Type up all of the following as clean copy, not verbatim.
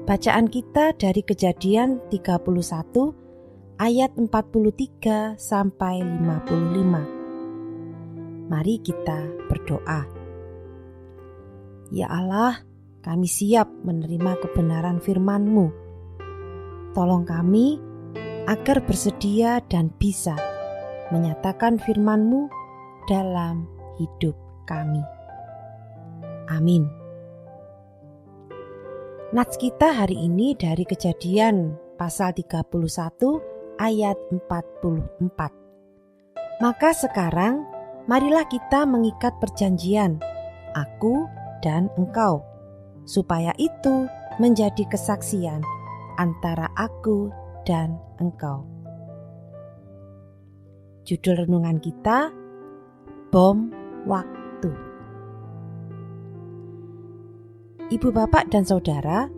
Bacaan kita dari Kejadian 31 ayat 43 sampai 55. Mari kita berdoa. Ya Allah, kami siap menerima kebenaran firman-Mu. Tolong kami agar bersedia dan bisa menyatakan firman-Mu dalam hidup kami. Amin. Nats kita hari ini dari Kejadian pasal 31 ayat 44. Maka sekarang marilah kita mengikat perjanjian, aku dan engkau, supaya itu menjadi kesaksian antara aku dan engkau. Judul renungan kita, Bom Waktu. Ibu, bapak, dan saudara,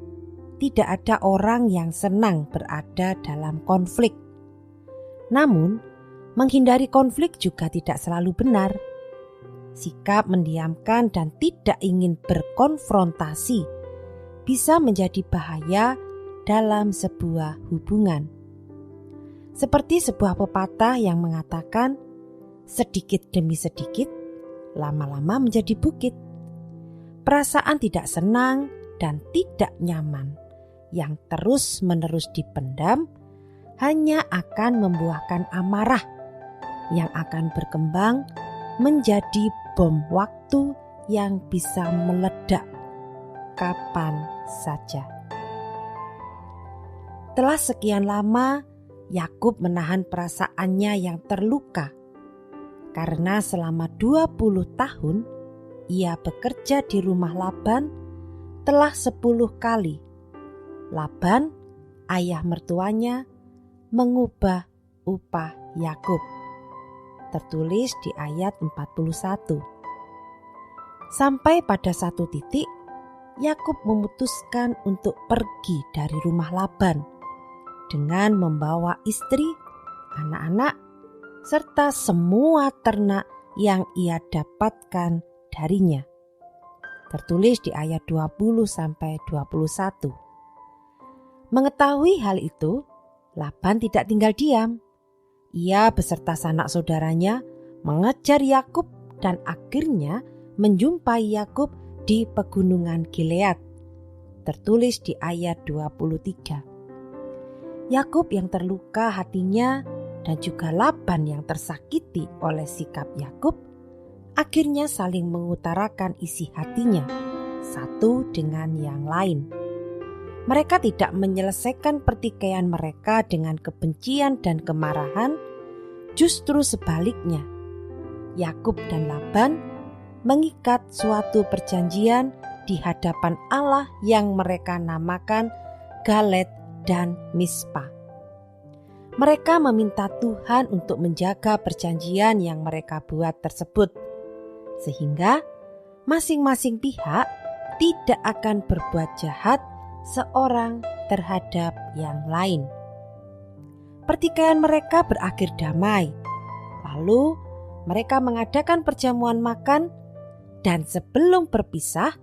tidak ada orang yang senang berada dalam konflik. Namun, menghindari konflik juga tidak selalu benar. Sikap mendiamkan dan tidak ingin berkonfrontasi bisa menjadi bahaya dalam sebuah hubungan. Seperti sebuah pepatah yang mengatakan, sedikit demi sedikit, lama-lama menjadi bukit. Perasaan tidak senang dan tidak nyaman yang terus-menerus dipendam hanya akan membuahkan amarah yang akan berkembang menjadi bom waktu yang bisa meledak kapan saja. Telah sekian lama Yakub menahan perasaannya yang terluka karena selama 20 tahun ia bekerja di rumah Laban. Telah 10 kali Laban, ayah mertuanya, mengubah upah Yakub. Tertulis di ayat 41. Sampai pada satu titik, Yakub memutuskan untuk pergi dari rumah Laban dengan membawa istri, anak-anak, serta semua ternak yang ia dapatkan darinya. Tertulis di ayat 20-21. Mengetahui hal itu, Laban tidak tinggal diam. Ia beserta sanak saudaranya mengejar Yakub dan akhirnya menjumpai Yakub di pegunungan Gilead. Tertulis di ayat 23. Yakub yang terluka hatinya dan juga Laban yang tersakiti oleh sikap Yakub akhirnya saling mengutarakan isi hatinya satu dengan yang lain. Mereka tidak menyelesaikan pertikaian mereka dengan kebencian dan kemarahan, justru sebaliknya. Yakub dan Laban mengikat suatu perjanjian di hadapan Allah yang mereka namakan Galet dan Mispa. Mereka meminta Tuhan untuk menjaga perjanjian yang mereka buat tersebut, sehingga masing-masing pihak tidak akan berbuat jahat seorang terhadap yang lain. Pertikaian mereka berakhir damai. Lalu mereka mengadakan perjamuan makan, dan sebelum berpisah,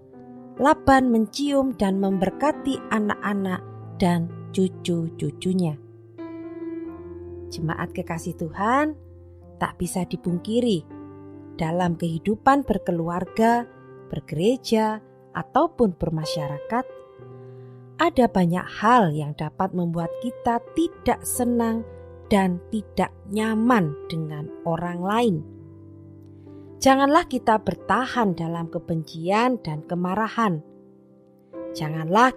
Laban mencium dan memberkati anak-anak dan cucu-cucunya. Jemaat kekasih Tuhan, tak bisa dipungkiri dalam kehidupan berkeluarga, bergereja, ataupun bermasyarakat, ada banyak hal yang dapat membuat kita tidak senang dan tidak nyaman dengan orang lain. Janganlah kita bertahan dalam kebencian dan kemarahan. Janganlah kita